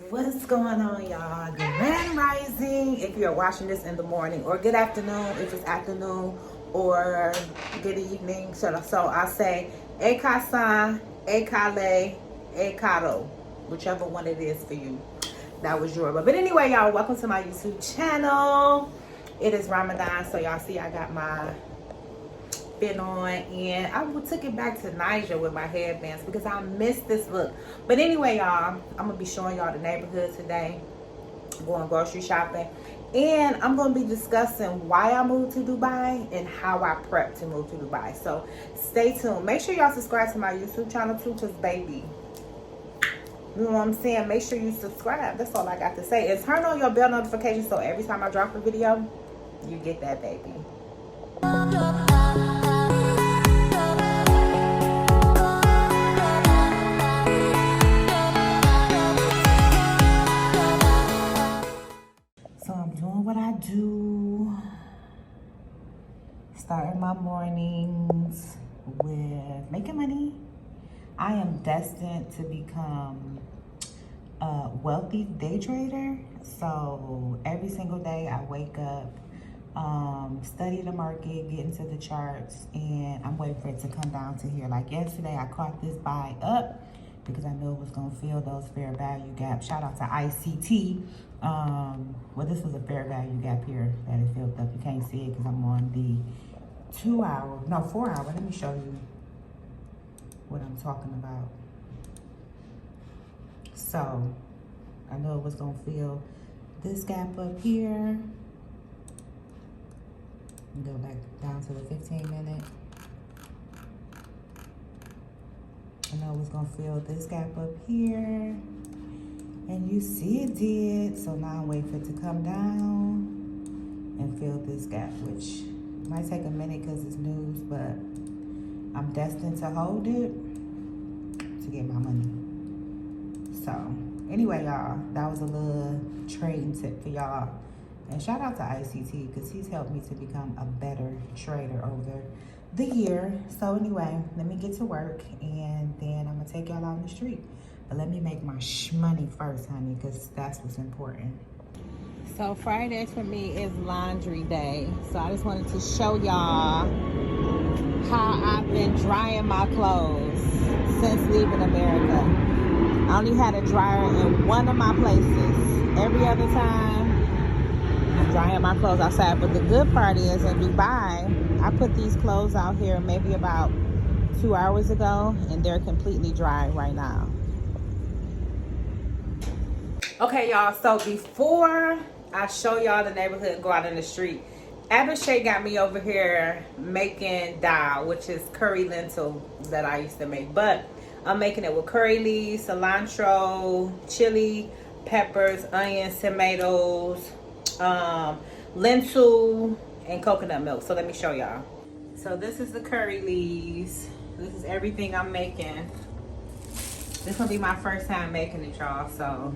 What's going on, y'all? Grand rising if you're watching this in the morning, or good afternoon if it's afternoon, or good evening. So I say Ekasan, Ekale, Ekado, whichever one it is for you. That was Yoruba. But anyway, y'all, welcome to my YouTube channel. It is Ramadan, so y'all see I got my fit on, and I took it back to Niger with my headbands because I missed this look. But anyway, y'all, I'm gonna be showing y'all the neighborhood today, going grocery shopping, and I'm gonna be discussing why I moved to Dubai and how I prepped to move to Dubai. So stay tuned. Make sure y'all subscribe to my YouTube channel too, because baby, you know what I'm saying, make sure you subscribe. That's all I got to say. And turn on your bell notifications so every time I drop a video, you get that, baby. So I'm doing what I do, starting my mornings with making money. I am destined to become a wealthy day trader. So every single day I wake up, study the market, get into the charts, and I'm waiting for it to come down to here. Like yesterday, I caught this buy up because I knew it was gonna fill those fair value gaps. Shout out to ICT. Well, this was a fair value gap here that it filled up. You can't see it because I'm on the 4 hour. Let me show you what I'm talking about. So I know it was gonna fill this gap up here. Go back down to the 15 minute. I know it was gonna fill this gap up here, and you see it did. So now I'm waiting for it to come down and fill this gap, which might take a minute because it's news, but I'm destined to hold it to get my money. So anyway, y'all, that was a little trading tip for y'all. And shout out to ICT because he's helped me to become a better trader over the year. So anyway, let me get to work, and then I'm gonna take y'all out in the street. But let me make my money first, honey, because that's what's important. So Friday for me is laundry day. So I just wanted to show y'all how I've been drying my clothes since leaving America. I only had a dryer in one of my places. Every other time, I'm drying my clothes outside. But the good part is in Dubai, I put these clothes out here maybe about 2 hours ago, and they're completely dry right now. Okay, y'all, so before I show y'all the neighborhood and go out in the street, Abishay got me over here making dal, which is curry lentil that I used to make. But I'm making it with curry leaves, cilantro, chili, peppers, onions, tomatoes, lentil, and coconut milk. So let me show y'all. So this is the curry leaves. This is everything I'm making. This will be my first time making it, y'all. So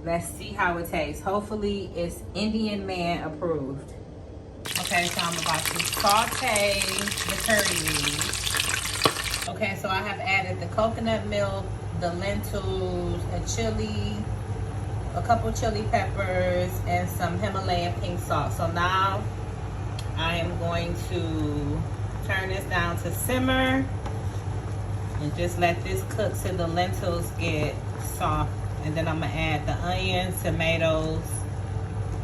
let's see how it tastes. Hopefully it's Indian man approved. Okay, so I'm about to saute the curry leaves. Okay, so I have added the coconut milk, the lentils, a chili, a couple chili peppers, and some Himalayan pink salt. So now I am going to turn this down to simmer and just let this cook till the lentils get soft. And then I'm gonna add the onions, tomatoes,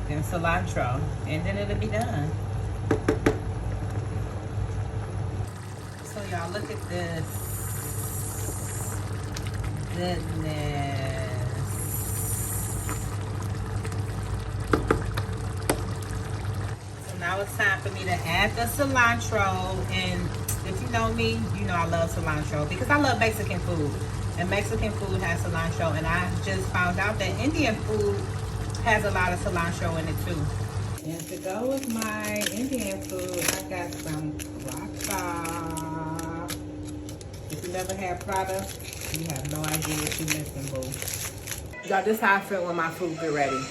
and cilantro, and then it'll be done. So y'all, look at this goodness. So now it's time for me to add the cilantro, and if you know me, you know I love cilantro because I love Mexican food. And Mexican food has cilantro, and I just found out that Indian food has a lot of cilantro in it too. And to go with my Indian food, I got some prata. If you never had prata, you have no idea what you're missing, boo. Y'all, this is how I feel when my food get ready.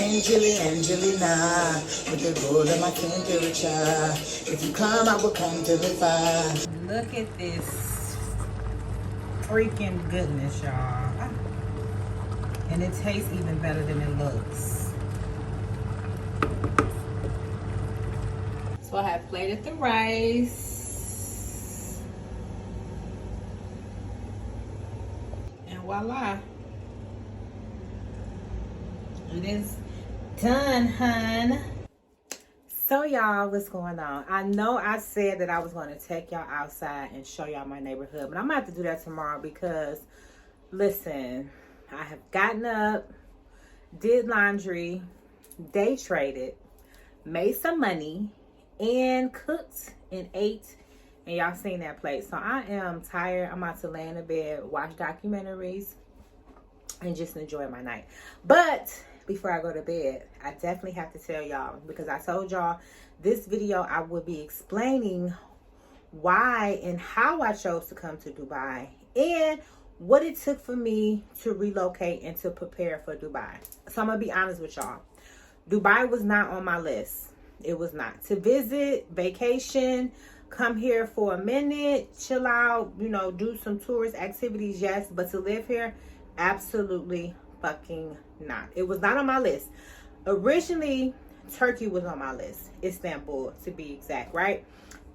Angelina, with the gold of my temperature. If you come, I will come to the fire. Look at this freaking goodness, y'all. And it tastes even better than it looks. So I have plated the rice. And voila. It is done, hun. So y'all, what's going on? I know I said that I was going to take y'all outside and show y'all my neighborhood, but I'm going to have to do that tomorrow because, listen, I have gotten up, did laundry, day traded, made some money, and cooked and ate, and y'all seen that plate. So I am tired. I'm about to lay in the bed, watch documentaries, and just enjoy my night. But before I go to bed, I definitely have to tell y'all, because I told y'all this video I would be explaining why and how I chose to come to Dubai and what it took for me to relocate and to prepare for Dubai. So I'm gonna be honest with y'all. Dubai was not on my list. It was not. To visit, vacation, come here for a minute, chill out, you know, do some tourist activities, yes, but to live here, absolutely fucking not. It was not on my list. Originally, Turkey was on my list. Istanbul, to be exact, right?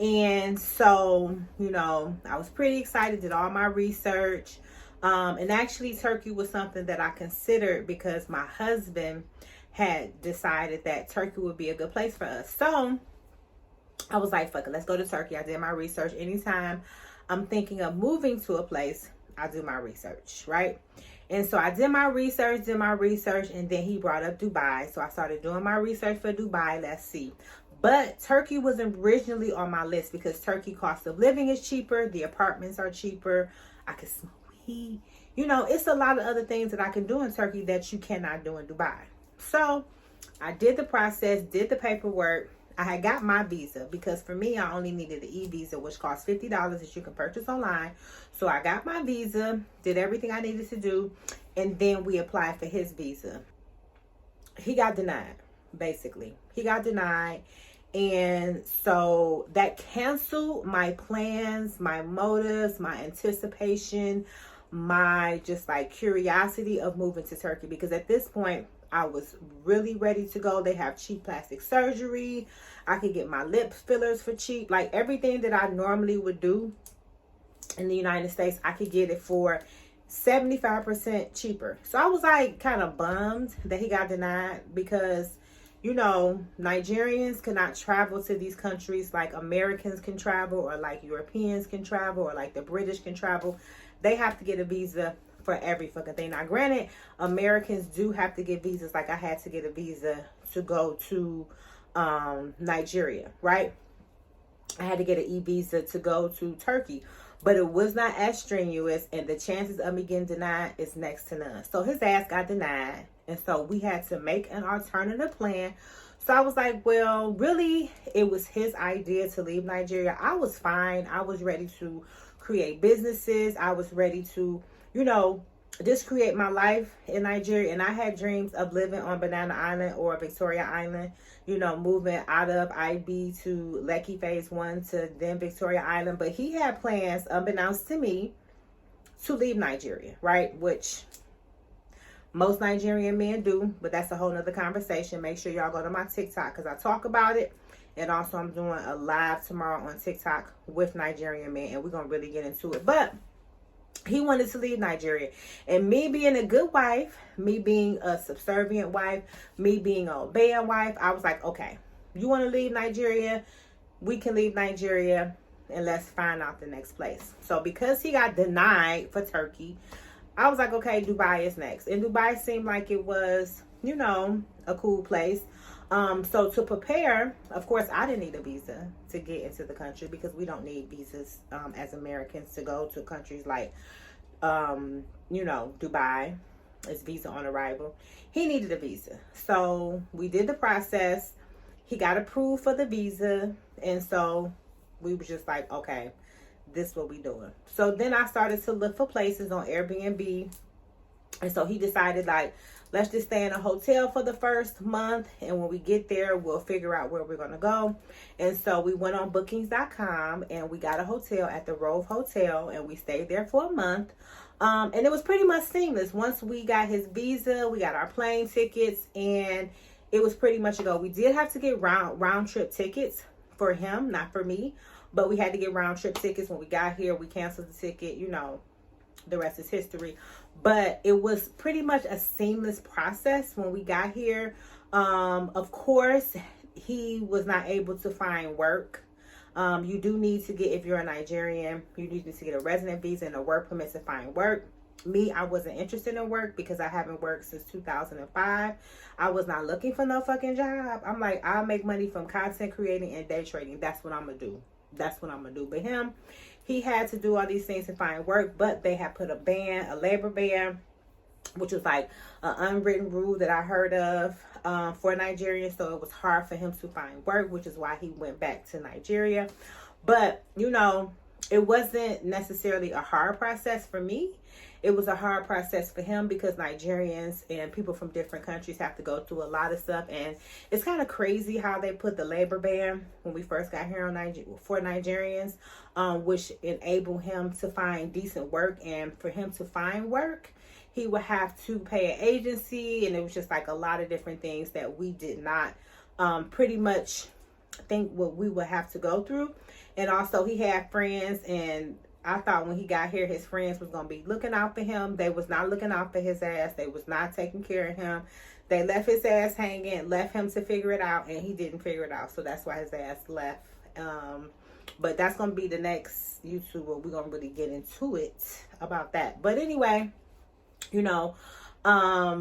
And so, you know, I was pretty excited, did all my research. And actually, Turkey was something that I considered because my husband had decided that Turkey would be a good place for us. So I was like, fuck it, let's go to Turkey. I did my research. Anytime I'm thinking of moving to a place, I do my research, right? And so I did my research, and then he brought up Dubai. So I started doing my research for Dubai. Let's see. But Turkey wasn't originally on my list because Turkey cost of living is cheaper. The apartments are cheaper. I can smoke weed. You know, it's a lot of other things that I can do in Turkey that you cannot do in Dubai. So I did the process, did the paperwork. I had got my visa because for me, I only needed the e-visa, which costs $50 that you can purchase online. So I got my visa, did everything I needed to do, and then we applied for his visa. He got denied, basically. He got denied. And so that canceled my plans, my motives, my anticipation, my just like curiosity of moving to Turkey. Because at this point, I was really ready to go. They have cheap plastic surgery. I could get my lip fillers for cheap. Like everything that I normally would do in the United States, I could get it for 75% cheaper. So I was like kind of bummed that he got denied because, you know, Nigerians cannot travel to these countries like Americans can travel or like Europeans can travel or like the British can travel. They have to get a visa for every fucking thing. Now, granted, Americans do have to get visas. Like I had to get a visa to go to Nigeria, right? I had to get an e-visa to go to Turkey, but it was not as strenuous, and the chances of me getting denied is next to none. So his ass got denied, and so we had to make an alternative plan. So I was like, well, really, it was his idea to leave Nigeria. I was fine. I was ready to create businesses. I was ready to, you know, just create my life in Nigeria. And I had dreams of living on Banana Island or Victoria Island, you know, moving out of IB to Lekki Phase 1 to then Victoria Island. But he had plans, unbeknownst to me, to leave Nigeria, right? Which most Nigerian men do, but that's a whole nother conversation. Make sure y'all go to my TikTok because I talk about it. And also I'm doing a live tomorrow on TikTok with Nigerian men, and we're going to really get into it. But he wanted to leave Nigeria. And me being a good wife, me being a subservient wife, me being an obeying wife, I was like, okay, you want to leave Nigeria? We can leave Nigeria and let's find out the next place. So because he got denied for Turkey, I was like, okay, Dubai is next. And Dubai seemed like it was, you know, a cool place. So to prepare, of course, I didn't need a visa to get into the country because we don't need visas as Americans to go to countries like, you know, Dubai. It's visa on arrival. He needed a visa. So we did the process. He got approved for the visa. And so we were just like, okay, this is what we doing. So then I started to look for places on Airbnb. And so he decided, like, let's just stay in a hotel for the first month, and when we get there, we'll figure out where we're going to go. And so we went on bookings.com and we got a hotel at the Rove Hotel, and we stayed there for a month. And it was pretty much seamless. Once we got his visa, we got our plane tickets, and it was pretty much a go. We did have to get round trip tickets for him, not for me, but we had to get round trip tickets. When we got here, we canceled the ticket, you know, the rest is history. But it was pretty much a seamless process when we got here. Of course, he was not able to find work. You do need to get, if you're a Nigerian, you need to get a resident visa and a work permit to find work. Me, I wasn't interested in work because I haven't worked since 2005. I was not looking for no fucking job. I'm like, I'll make money from content creating and day trading. That's what I'm gonna do. That's what I'm gonna do. But him, he had to do all these things to find work, but they had put a ban, a labor ban, which was like an unwritten rule that I heard of for Nigerians. So it was hard for him to find work, which is why he went back to Nigeria. But, you know, it wasn't necessarily a hard process for me. It was a hard process for him because Nigerians and people from different countries have to go through a lot of stuff. And it's kind of crazy how they put the labor ban when we first got here for Nigerians, which enabled him to find decent work. And for him to find work, he would have to pay an agency. And it was just like a lot of different things that we did not pretty much think what we would have to go through. And also he had friends, and I thought when he got here, his friends was going to be looking out for him. They was not looking out for his ass. They was not taking care of him. They left his ass hanging, left him to figure it out, and he didn't figure it out. So that's why his ass left. But that's going to be the next YouTube where we're going to really get into it about that. But anyway, you know, I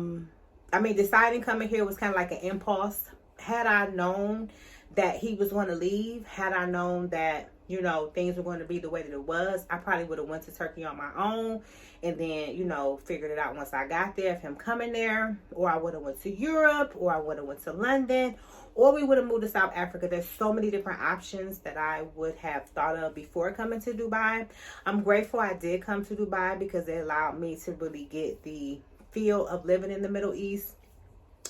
mean, deciding coming here was kind of like an impulse. Had I known that he was going to leave, had I known that, you know, things were going to be the way that it was, I probably would have went to Turkey on my own and then, you know, figured it out once I got there, of him coming there, or I would have went to Europe, or I would have went to London, or we would have moved to South Africa. There's so many different options that I would have thought of before coming to Dubai. I'm grateful I did come to Dubai because it allowed me to really get the feel of living in the Middle East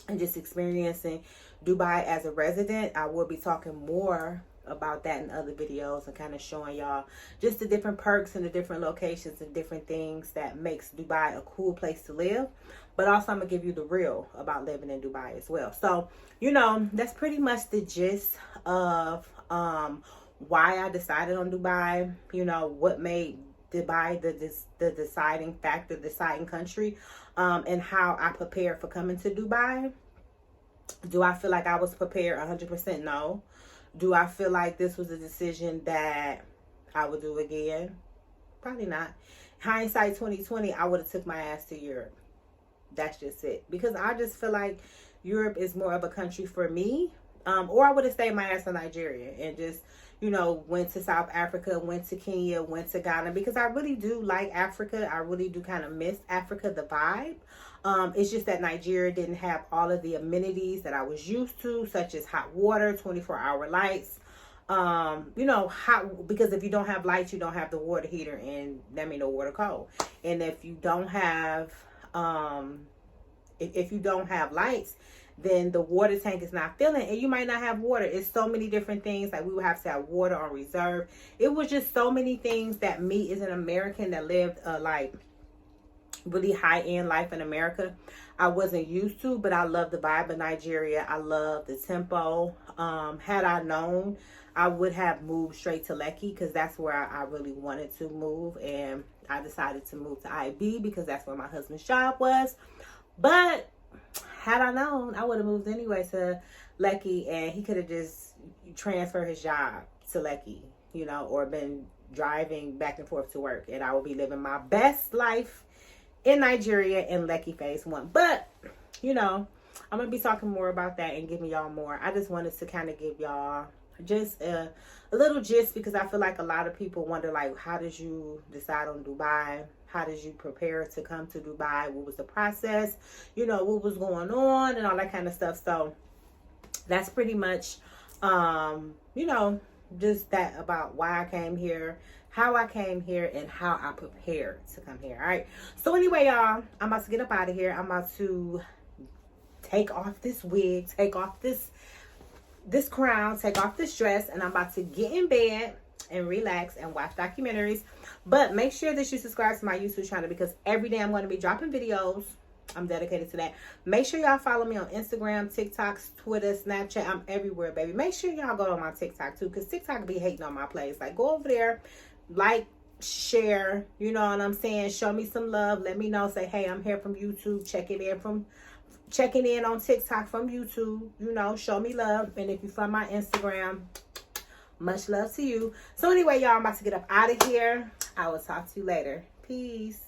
and just experiencing Dubai as a resident. I will be talking more about that in other videos and kind of showing y'all just the different perks and the different locations and different things that makes Dubai a cool place to live. But also I'm gonna give you the real about living in Dubai as well. So, you know, that's pretty much the gist of why I decided on Dubai. You know, what made Dubai the deciding factor, deciding country, and how I prepared for coming to Dubai. Do I feel like I was prepared 100%? No. Do I feel like this was a decision that I would do again? Probably not. Hindsight 2020, I would have took my ass to Europe. That's just it. Because I just feel like Europe is more of a country for me. Or I would have stayed my ass in Nigeria and just, you know, went to South Africa, went to Kenya, went to Ghana. Because I really do like Africa. I really do kind of miss Africa, the vibe. It's just that Nigeria didn't have all of the amenities that I was used to, such as hot water, 24-hour lights. You know, because if you don't have lights, you don't have the water heater, and that means no water cold. And if you don't have, if you don't have lights, then the water tank is not filling, and you might not have water. It's so many different things. Like we would have to have water on reserve. It was just so many things that me as an American that lived like really high-end life in America, I wasn't used to. But I love the vibe of Nigeria. I love the tempo. Had I known, I would have moved straight to Lekki because that's where I really wanted to move, and I decided to move to IB because that's where my husband's job was. But had I known, I would have moved anyway to Lekki, and he could have just transferred his job to Lekki, you know, or been driving back and forth to work, and I would be living my best life in Nigeria in Lekki phase 1. But, you know, I'm going to be talking more about that and giving y'all more. I just wanted to kind of give y'all just a little gist, because I feel like a lot of people wonder, like, how did you decide on Dubai? How did you prepare to come to Dubai? What was the process? You know, what was going on and all that kind of stuff. So that's pretty much, you know, just that about why I came here, how I came here, and how I prepared to come here. All right. So anyway, y'all, I'm about to get up out of here. I'm about to take off this wig, take off this crown, take off this dress, and I'm about to get in bed and relax and watch documentaries. But make sure that you subscribe to my YouTube channel, because every day I'm going to be dropping videos. I'm dedicated to that. Make sure y'all follow me on Instagram, TikTok, Twitter, Snapchat. I'm everywhere, baby. Make sure y'all go to my TikTok too, because TikTok be hating on my plays. Like, go over there, like, share, you know what I'm saying? Show me some love. Let me know. Say, hey, I'm here from YouTube. Checking in on TikTok from YouTube. You know, show me love. And if you're from my Instagram, much love to you. So anyway, y'all, I'm about to get up out of here. I will talk to you later. Peace.